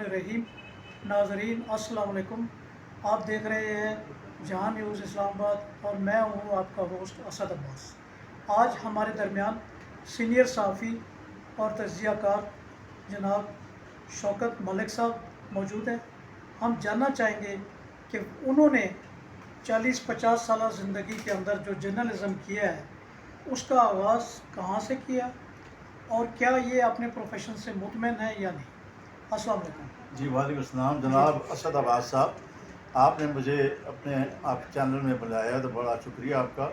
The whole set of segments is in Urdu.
الرحیم ناظرین السلام علیکم. آپ دیکھ رہے ہیں جہاں نیوز اسلام آباد اور میں ہوں آپ کا ہوسٹ اسد عباس. آج ہمارے درمیان سینئر صحافی اور تجزیہ کار جناب شوکت ملک صاحب موجود ہیں. ہم جاننا چاہیں گے کہ انہوں نے 40-50 سالہ زندگی کے اندر جو جرنلزم کیا ہے اس کا آغاز کہاں سے کیا اور کیا یہ اپنے پروفیشن سے مطمئن ہے یا نہیں. السلام علیکم. جی وعلیکم السلام جناب اسد عباس صاحب. آپ نے مجھے اپنے آپ چینل میں بلایا تو بڑا شکریہ آپ کا.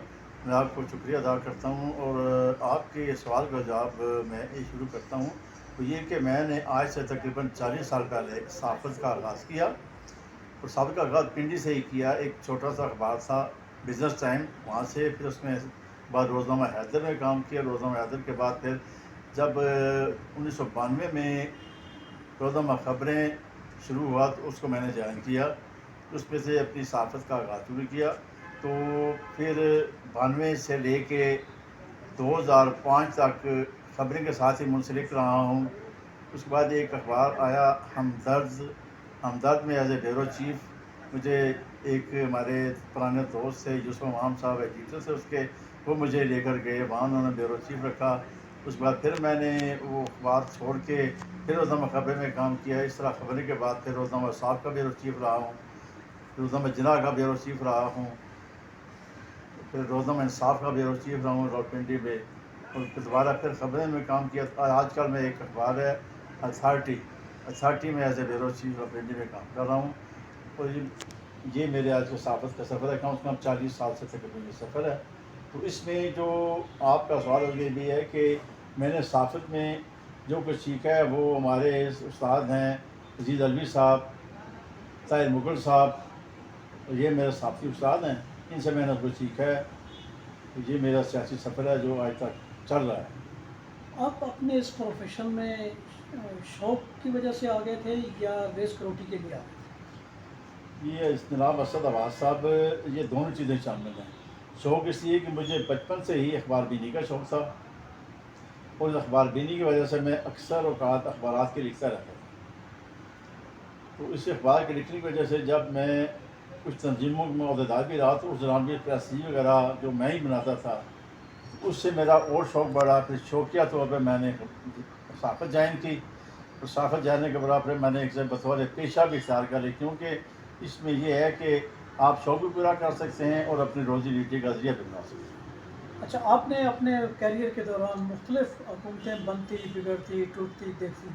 میں آپ کو شکریہ ادا کرتا ہوں اور آپ کے سوال کا جواب میں یہ شروع کرتا ہوں. تو یہ کہ میں نے آج سے تقریباً 40 سال پہلے صحافت کا آغاز کیا اور صحافت کا آغاز پنڈی سے ہی کیا. ایک چھوٹا سا اخبار تھا بزنس ٹائم، وہاں سے پھر اس میں بعد روزنامہ حیدر میں کام کیا. روزنامہ حیدر کے بعد پھر جب 1992 میں روزنامہ خبریں شروع ہوا تو اس کو میں نے جوائن کیا. اس میں سے اپنی صحافت کا آغاز شروع کیا. تو پھر 92 سے لے کے 2005 تک خبریں کے ساتھ ہی منسلک رہا ہوں. اس کے بعد ایک اخبار آیا ہمدرد میں ایز اے بیورو چیف مجھے ایک ہمارے پرانے دوست سے یوسف امام صاحب ایڈیٹر سے اس کے وہ مجھے لے کر گئے، وہاں انہوں نے بیورو چیف رکھا. اس کے بعد پھر میں نے وہ اخبار چھوڑ کے پھر روزنامہ خبریں میں کام کیا. اس طرح خبریں کے بعد پھر روزنامہ صاحب کا بیورو چیف رہا ہوں، روزنامہ جناح کا بیورو چیف رہا ہوں، پھر روزنامہ انصاف کا بیورو چیف رہا ہوں راولپنڈی میں، اور پھر دوبارہ پھر خبریں میں کام کیا. آج کل میں ایک اخبار ہے اتھارٹی میں as a bureau chief Rawalpindi میں کام کر رہا ہوں. اور یہ میرے آج کے صحافت کا سفر ہے، کم سے کم 40 سال سے تقریباً یہ سفر ہے. تو اس میں جو آپ کا سوال یہ بھی ہے کہ میں نے صحافت میں جو کچھ سیکھا ہے وہ ہمارے استاد ہیں عزیز علوی صاحب، طاہر مغل صاحب، یہ میرے صحافتی استاد ہیں، ان سے میں نے کچھ سیکھا ہے. یہ میرا سیاسی سفر ہے جو آج تک چل رہا ہے. آپ اپنے اس پروفیشن میں شوق کی وجہ سے آ گئے تھے یا ریس روٹی کے لیے آ گئے تھے؟ یہ جناب اسد عباس صاحب یہ دونوں چیزیں شامل ہیں. شوق اس لیے کہ مجھے بچپن سے ہی اخبار بینی کا شوق تھا اور اس اخبار بینی کی وجہ سے میں اکثر اوقات اخبارات کے لکھتا رہتا تھا. تو اس اخبار کے لکھنے کی وجہ سے جب میں کچھ تنظیموں میں عہدیدار بھی رہا تو اس دوران بھی پریس وغیرہ جو میں ہی بناتا تھا اس سے میرا اور شوق بڑھا. پھر شوقیہ طور پہ میں نے صحافت جوائن کی. تو صحافت جانے کے بعد پھر میں نے ایک بطور پیشہ بھی اختیار کر لی، کیونکہ اس میں یہ ہے کہ آپ شوق بھی پورا کر سکتے ہیں اور اپنی روزی روٹی کا ذریعہ بھی بنا سکتے ہیں. اچھا، آپ نے اپنے کیریئر کے دوران مختلف حکومتیں بنتی بگڑتی ٹوٹتی دیکھی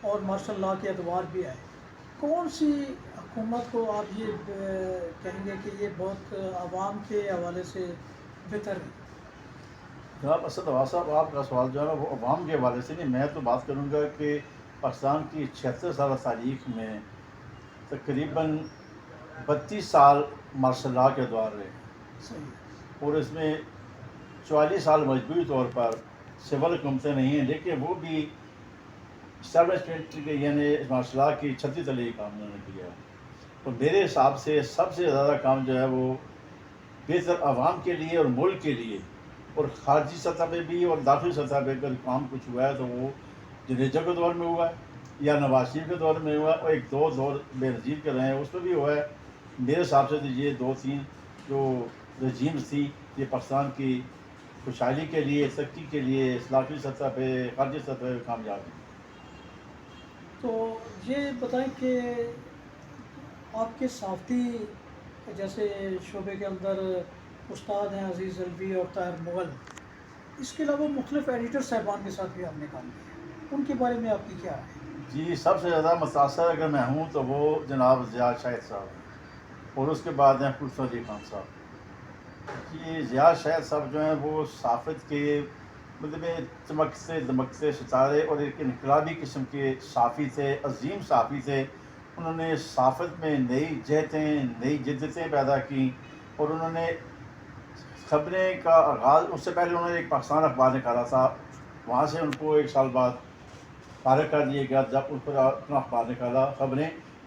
اور مارشل لاء کے ادوار بھی آئے. کون سی حکومت کو آپ یہ کہیں گے کہ یہ بہت عوام کے حوالے سے بہتر ہے؟ جناب اسد عباس صاحب آپ کا سوال جو ہے وہ عوام کے حوالے سے نہیں، میں تو بات کروں گا کہ پاکستان کی 76 سالہ تاریخ میں تقریباً 32 سال مارشل لاء کے دور رہے صحیح. اور اس میں 44 سال مجموعی طور پر سول حکومتیں نہیں ہیں، لیکن وہ بھی اسٹیبلشمنٹ کے یعنی مارشل لاء کی چھتی تلے ہی کام انہوں نے کیا. تو میرے حساب سے سب سے زیادہ کام جو ہے وہ بہتر عوام کے لیے اور ملک کے لیے اور خارجی سطح پہ بھی اور داخلی سطح پہ اگر کام کچھ ہوا ہے تو وہ جنیجہ کے دور میں ہوا ہے یا نواز شریف کے دور میں ہوا ہے، اور ایک دو دور بے نظیر کے رہے ہیں اس میں بھی ہوا ہے. میرے حساب سے تو یہ 2-3 جو رجیمز تھی یہ پاکستان کی خوشحالی کے لیے، ترقی کے لیے اصلاحی سطح پہ خارجی سطح پہ کامیاب ہیں. تو یہ بتائیں کہ آپ کے صحافتی جیسے شعبے کے اندر استاد ہیں عزیز علوی اور طاہر مغل، اس کے علاوہ مختلف ایڈیٹر صاحبان کے ساتھ بھی آپ نے کام کیا، ان کے بارے میں آپ کی کیا رائے ہے؟ جی سب سے زیادہ متاثر اگر میں ہوں تو وہ جناب ضیاء شاہد صاحب ہیں اور اس کے بعد ہیں پرسو علی خان صاحب. جی ضیاء شاہد صاحب جو ہیں وہ صحافت کے مطلب چمکتے دمکتے ستارے اور ایک انقلابی قسم کے صحافی تھے، عظیم صحافی تھے. انہوں نے صحافت میں نئی جہتیں نئی جدتیں پیدا کیں اور انہوں نے خبریں کا آغاز اس سے پہلے انہوں نے ایک پاکستان اخبار نکالا تھا، وہاں سے ان کو 1 سال بعد فارغ کر دیا گیا جب ان پر اپنا اخبار نکالا.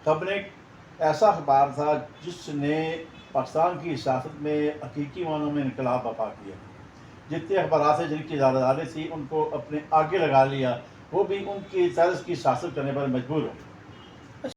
خبریں ایسا اخبار تھا جس نے پاکستان کی سیاست میں حقیقی معنوں میں انقلاب برپا کیا. جتنے اخبارات ہیں جن کی ذمہ داری تھی ان کو اپنے آگے لگا لیا، وہ بھی ان کی طرز کی سیاست کرنے پر مجبور ہو.